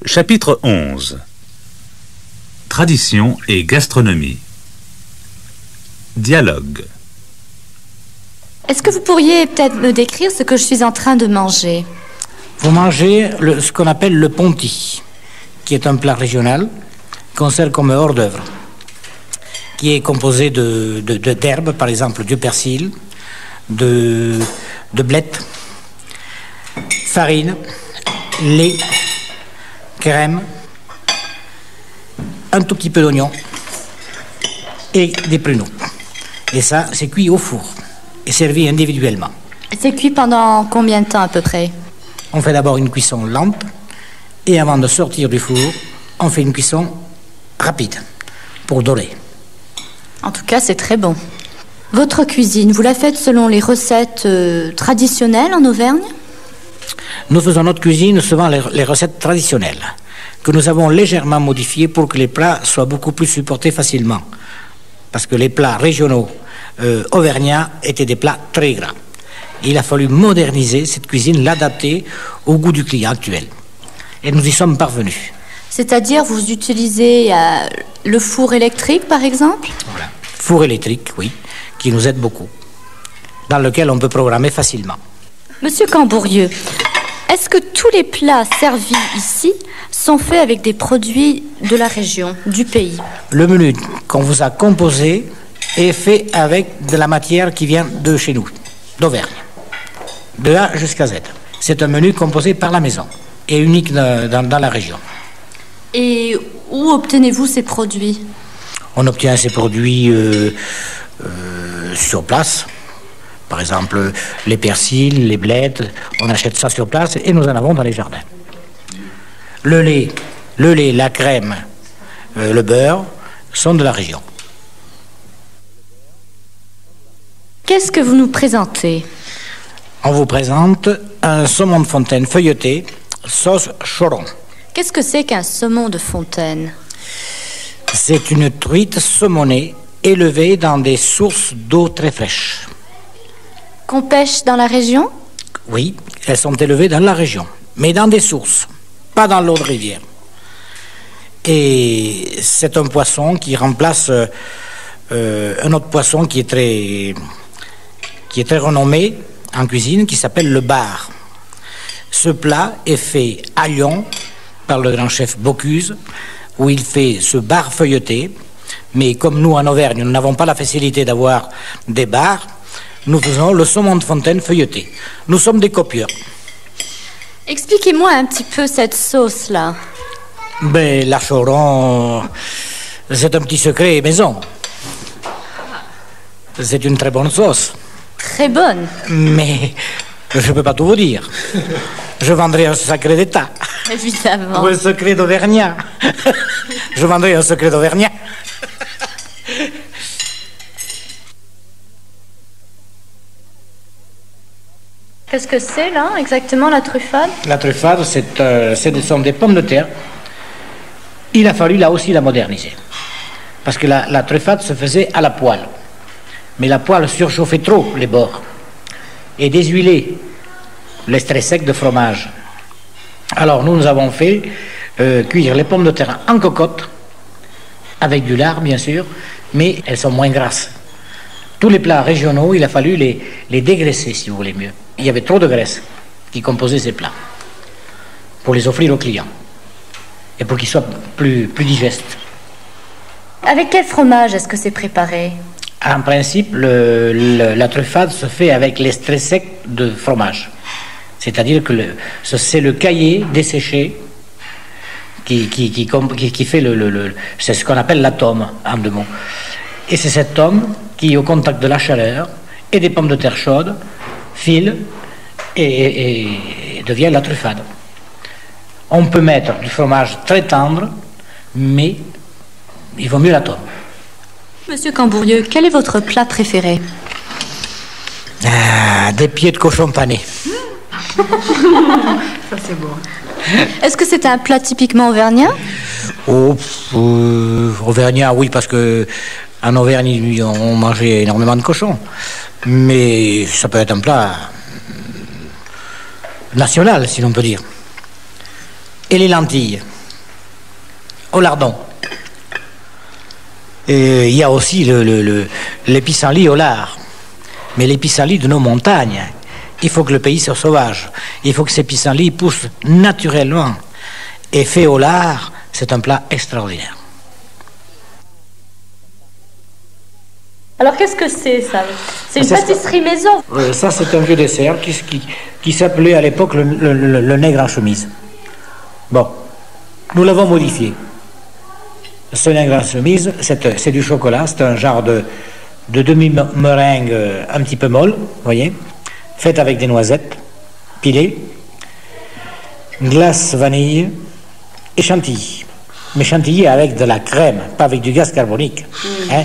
Chapitre 11. Tradition et gastronomie. Dialogue. Est-ce que vous pourriez peut-être me décrire ce que je suis en train de manger? Vous mangez ce qu'on appelle le ponty, qui est un plat régional qu'on sert comme hors d'œuvre, qui est composé d'herbes, par exemple du persil, de blettes, farine, lait, crème, un tout petit peu d'oignon et des pruneaux. Et ça, c'est cuit au four et servi individuellement. C'est cuit pendant combien de temps à peu près? On fait d'abord une cuisson lente et avant de sortir du four, on fait une cuisson rapide pour dorer. En tout cas, c'est très bon. Votre cuisine, vous la faites selon les recettes traditionnelles en Auvergne? Nous faisons notre cuisine selon les recettes traditionnelles, que nous avons légèrement modifiées pour que les plats soient beaucoup plus supportés facilement. Parce que les plats régionaux auvergnats étaient des plats très gras. Il a fallu moderniser cette cuisine, l'adapter au goût du client actuel. Et nous y sommes parvenus. C'est-à-dire, vous utilisez le four électrique, par exemple? Voilà. Four électrique, oui, qui nous aide beaucoup, dans lequel on peut programmer facilement. Monsieur Cambourieux, est-ce que tous les plats servis ici sont faits avec des produits de la région, du pays? Le menu qu'on vous a composé est fait avec de la matière qui vient de chez nous, d'Auvergne, de A jusqu'à Z. C'est un menu composé par la maison et unique dans la région. Et où obtenez-vous ces produits? On obtient ces produits sur place. Par exemple, les persils, les blettes, on achète ça sur place et nous en avons dans les jardins. Le lait, la crème, le beurre sont de la région. Qu'est-ce que vous nous présentez? On vous présente un saumon de fontaine feuilleté, sauce choron. Qu'est-ce que c'est qu'un saumon de fontaine? C'est une truite saumonée élevée dans des sources d'eau très fraîche. Qu'on pêche dans la région? Oui, elles sont élevées dans la région, mais dans des sources, pas dans l'eau de rivière. Et c'est un poisson qui remplace un autre poisson qui est très renommé en cuisine, qui s'appelle le bar. Ce plat est fait à Lyon par le grand chef Bocuse, où il fait ce bar feuilleté. Mais comme nous, en Auvergne, nous n'avons pas la facilité d'avoir des bars, nous faisons le saumon de fontaine feuilleté. Nous sommes des copieurs. Expliquez-moi un petit peu cette sauce-là. Ben, la choron, c'est un petit secret maison. C'est une très bonne sauce. Très bonne. Mais je ne peux pas tout vous dire. Je vendrai un secret d'État. Évidemment. Ou un secret d'Auvergnat. Je vendrai un secret d'Auvergnat. Qu'est-ce que c'est, là, exactement, la truffade? La truffade, ce sont des pommes de terre. Il a fallu, là aussi, la moderniser. Parce que la truffade se faisait à la poêle. Mais la poêle surchauffait trop les bords et déshuilait l'extrait sec de fromage. Alors, nous avons fait cuire les pommes de terre en cocotte, avec du lard, bien sûr, mais elles sont moins grasses. Tous les plats régionaux, il a fallu les dégraisser, si vous voulez mieux. Il y avait trop de graisse qui composait ces plats pour les offrir aux clients et pour qu'ils soient plus digestes. Avec quel fromage est-ce que c'est préparé? En principe, la truffade se fait avec l'extrait sec de fromage. C'est-à-dire que c'est le caillé desséché qui fait c'est ce qu'on appelle la tome, en deux mots. Et c'est cette tome qui, au contact de la chaleur et des pommes de terre chaudes, file et devient la truffade. On peut mettre du fromage très tendre, mais il vaut mieux la tome. Monsieur Cambourieux, quel est votre plat préféré? Des pieds de cochon pané. Ça, c'est bon. Est-ce que c'est un plat typiquement auvergnat? Auvergnat, oui, parce que en Auvergne, on mangeait énormément de cochons. Mais ça peut être un plat national, si l'on peut dire. Et les lentilles. au lardon. Et il y a aussi les pissenlits au lard. Mais les pissenlits de nos montagnes, il faut que le pays soit sauvage. Il faut que ces pissenlits poussent naturellement. Et fait au lard, c'est un plat extraordinaire. Alors qu'est-ce que c'est ça? C'est une pâtisserie maison. Ça, c'est un vieux dessert qui s'appelait à l'époque le nègre en chemise. Bon, nous l'avons modifié. Ce nègre en chemise, c'est du chocolat, c'est un genre de demi-meringue un petit peu molle, vous voyez, faite avec des noisettes pilées, glace vanille et chantilly. Mais chantilly avec de la crème, pas avec du gaz carbonique. Hein?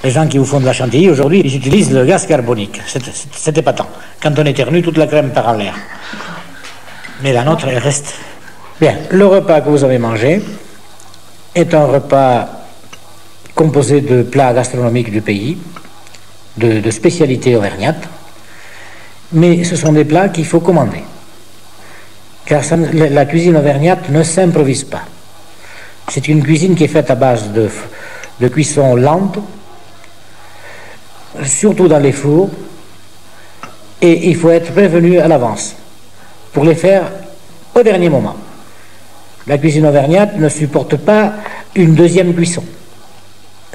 Les gens qui vous font de la chantilly, aujourd'hui, ils utilisent le gaz carbonique. C'est épatant. Quand on éternue, toute la crème part en l'air. Mais la nôtre, elle reste. Bien, le repas que vous avez mangé est un repas composé de plats gastronomiques du pays, de spécialités auvergnates, mais ce sont des plats qu'il faut commander. Car la cuisine auvergnate ne s'improvise pas. C'est une cuisine qui est faite à base de cuisson lente, surtout dans les fours, et il faut être prévenu à l'avance pour les faire au dernier moment. La cuisine auvergnate ne supporte pas une deuxième cuisson.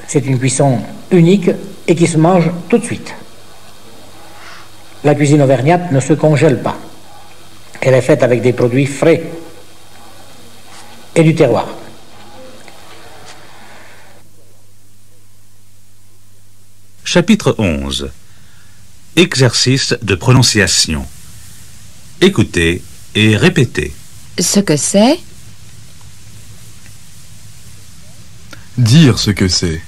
C'est une cuisson unique et qui se mange tout de suite. La cuisine auvergnate ne se congèle pas. Elle est faite avec des produits frais et du terroir. Chapitre 11. Exercice de prononciation. Écoutez et répétez. Ce que c'est. Dire ce que c'est.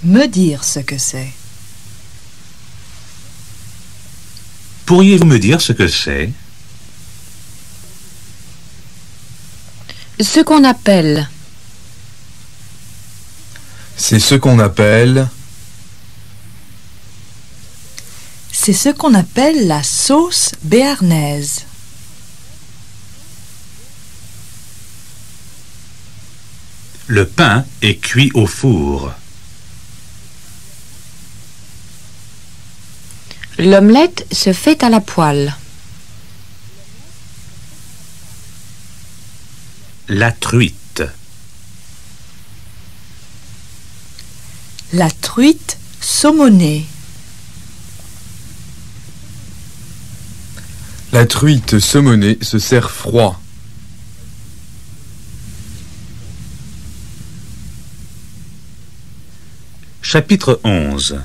Me dire ce que c'est. Pourriez-vous me dire ce que c'est? Ce qu'on appelle. C'est ce qu'on appelle. C'est ce qu'on appelle la sauce béarnaise. Le pain est cuit au four. L'omelette se fait à la poêle. La truite. La truite saumonée. La truite saumonée se sert froid. Chapitre 11.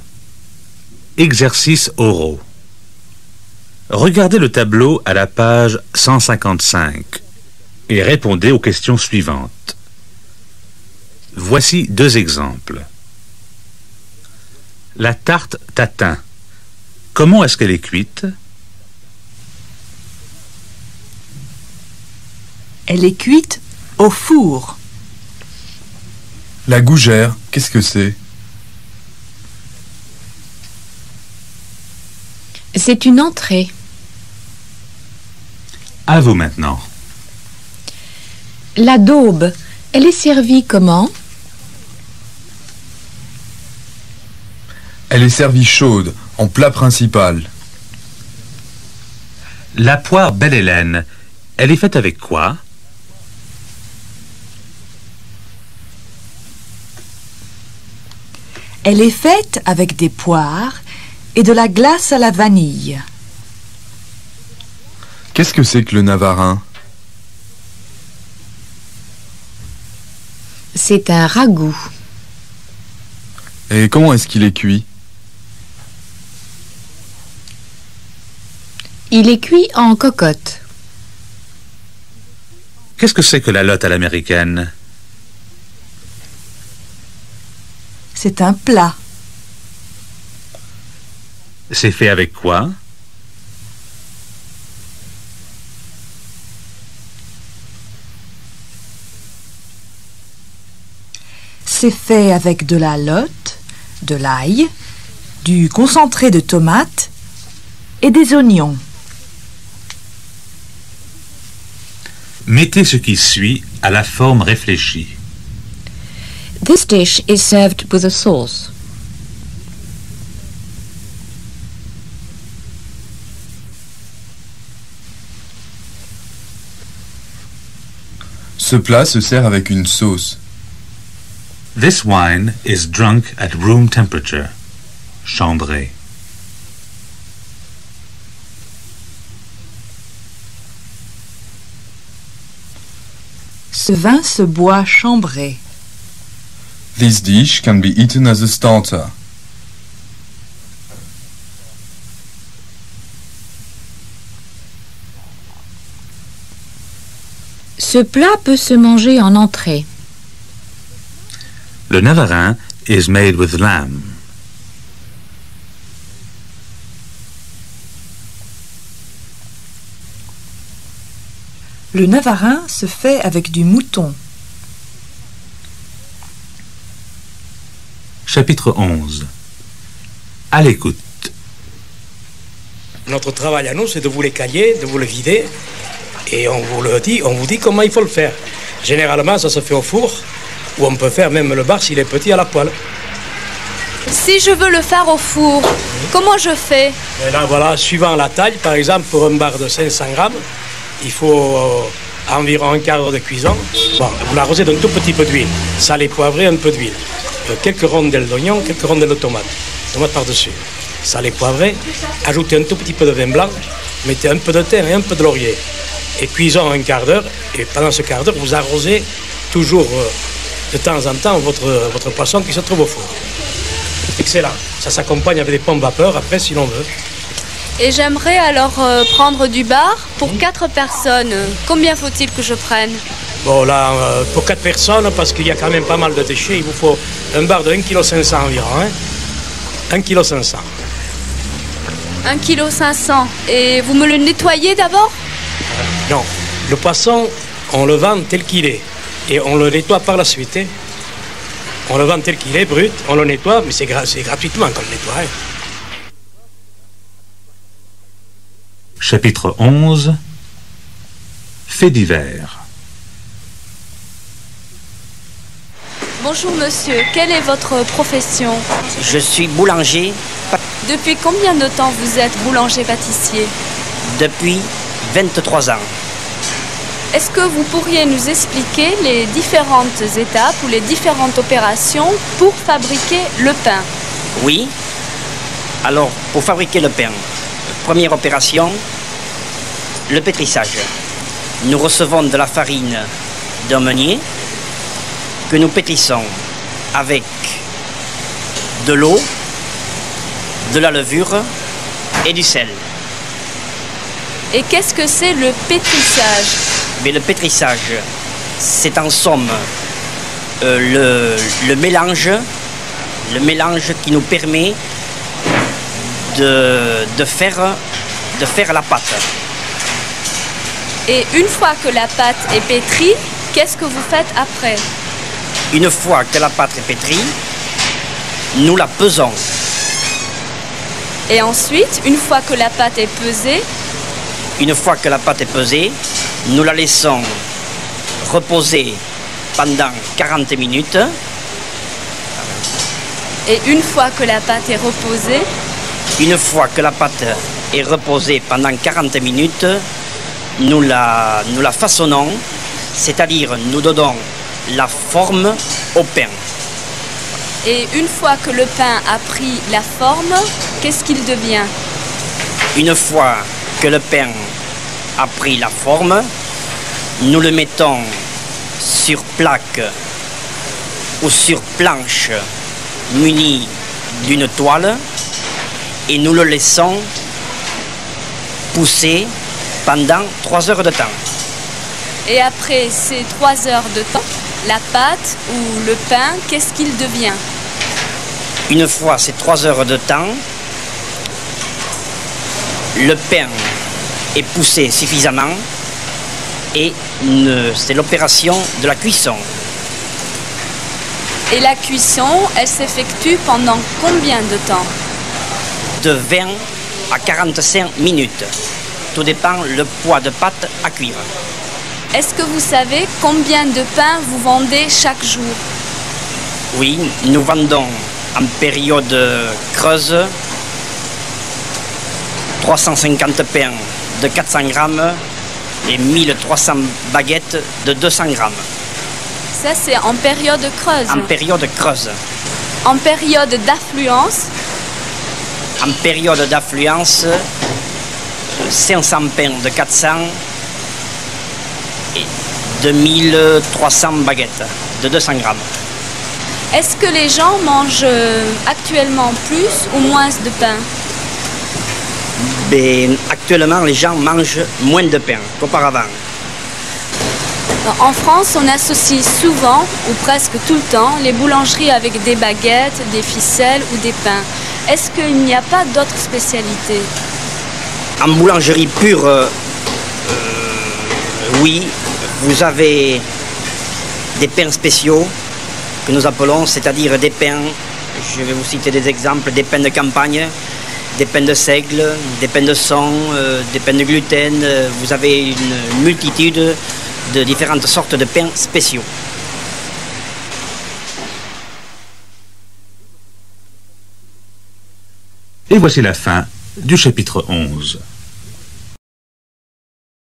Exercices oraux. Regardez le tableau à la page 155 et répondez aux questions suivantes. Voici 2 exemples. La tarte tatin. Comment est-ce qu'elle est cuite? Elle est cuite au four. La gougère, qu'est-ce que c'est? C'est une entrée. À vous maintenant. La daube, elle est servie comment? Elle est servie chaude, en plat principal. La poire Belle-Hélène, elle est faite avec quoi? Elle est faite avec des poires et de la glace à la vanille. Qu'est-ce que c'est que le navarin? C'est un ragoût. Et comment est-ce qu'il est cuit? Il est cuit en cocotte. Qu'est-ce que c'est que la lotte à l'américaine? C'est un plat. C'est fait avec quoi? C'est fait avec de la lotte, de l'ail, du concentré de tomates et des oignons. Mettez ce qui suit à la forme réfléchie. This dish is served with a sauce. Ce plat se sert avec une sauce. This wine is drunk at room temperature. Chambré. Ce vin se boit chambré. This dish can be eaten as a starter. Ce plat peut se manger en entrée. Le navarin is made with lamb. Le navarin se fait avec du mouton. Chapitre 11. À l'écoute. Notre travail à nous, c'est de vous les cailler, de vous le vider, et on vous dit comment il faut le faire. Généralement, ça se fait au four, ou on peut faire même le bar s'il est petit à la poêle. Si je veux le faire au four, comment je fais? Et là, voilà, suivant la taille, par exemple, pour un bar de 500 grammes, il faut environ un quart d'heure de cuisson. Bon, vous l'arrosez d'un tout petit peu d'huile, salé, poivré, un peu d'huile. Quelques rondelles d'oignon, quelques rondelles de tomates par-dessus. Salé, poivré, ajoutez un tout petit peu de vin blanc, mettez un peu de thym et un peu de laurier. Et cuisons un quart d'heure, et pendant ce quart d'heure, vous arrosez toujours de temps en temps votre poisson qui se trouve au four. Excellent. Ça s'accompagne avec des pommes vapeur, après, si l'on veut. Et j'aimerais alors prendre du bar pour 4 personnes. Combien faut-il que je prenne? Bon, là, pour 4 personnes, parce qu'il y a quand même pas mal de déchets, il vous faut un bar de 1,5 kg environ. Hein? 1,5 kg. 1,5 kg. Et vous me le nettoyez d'abord? Non. Le poisson, on le vend tel qu'il est. Et on le nettoie par la suite. Hein? On le vend tel qu'il est, brut. On le nettoie, mais c'est gratuitement qu'on le nettoie. Hein? Chapitre 11. Faits divers. Bonjour monsieur, quelle est votre profession? Je suis boulanger Depuis combien de temps vous êtes boulanger-pâtissier? depuis 23 ans. Est-ce que vous pourriez nous expliquer les différentes étapes ou les différentes opérations pour fabriquer le pain? Oui. Alors, pour fabriquer le pain, première opération, le pétrissage. Nous recevons de la farine d'un meunier que nous pétrissons avec de l'eau, de la levure et du sel. Et qu'est-ce que c'est le pétrissage? Mais le pétrissage, c'est en somme le mélange qui nous permet de faire la pâte. Et une fois que la pâte est pétrie, qu'est-ce que vous faites après? Une fois que la pâte est pétrie, nous la pesons. Et ensuite, une fois que la pâte est pesée, nous la laissons reposer pendant 40 minutes. et une fois que la pâte est reposée, pendant 40 minutes, nous la façonnons, c'est-à-dire nous donnons la forme au pain. Et une fois que le pain a pris la forme, qu'est-ce qu'il devient? Une fois que le pain a pris la forme, nous le mettons sur plaque ou sur planche munie d'une toile et nous le laissons pousser pendant 3 heures de temps. Et après ces 3 heures de temps, la pâte ou le pain, qu'est-ce qu'il devient? Une fois ces 3 heures de temps, le pain est poussé suffisamment et c'est l'opération de la cuisson. Et la cuisson, elle s'effectue pendant combien de temps? De 20 à 45 minutes. Tout dépend le poids de pâte à cuire. Est-ce que vous savez combien de pain vous vendez chaque jour? Oui, nous vendons en période creuse 350 pains de 400 grammes et 1300 baguettes de 200 grammes. Ça, c'est en période creuse. En période creuse. En période d'affluence? En période d'affluence, 500 pains de 400 et 2300 baguettes de 200 grammes. Est-ce que les gens mangent actuellement plus ou moins de pain? Ben, actuellement, les gens mangent moins de pain qu'auparavant. En France, on associe souvent, ou presque tout le temps, les boulangeries avec des baguettes, des ficelles ou des pains. Est-ce qu'il n'y a pas d'autres spécialités? En boulangerie pure, oui, vous avez des pains spéciaux que nous appelons, c'est-à-dire des pains, je vais vous citer des exemples, des pains de campagne, des pains de seigle, des pains de son, des pains de gluten. Vous avez une multitude de différentes sortes de pains spéciaux. Et voici la fin du chapitre 11.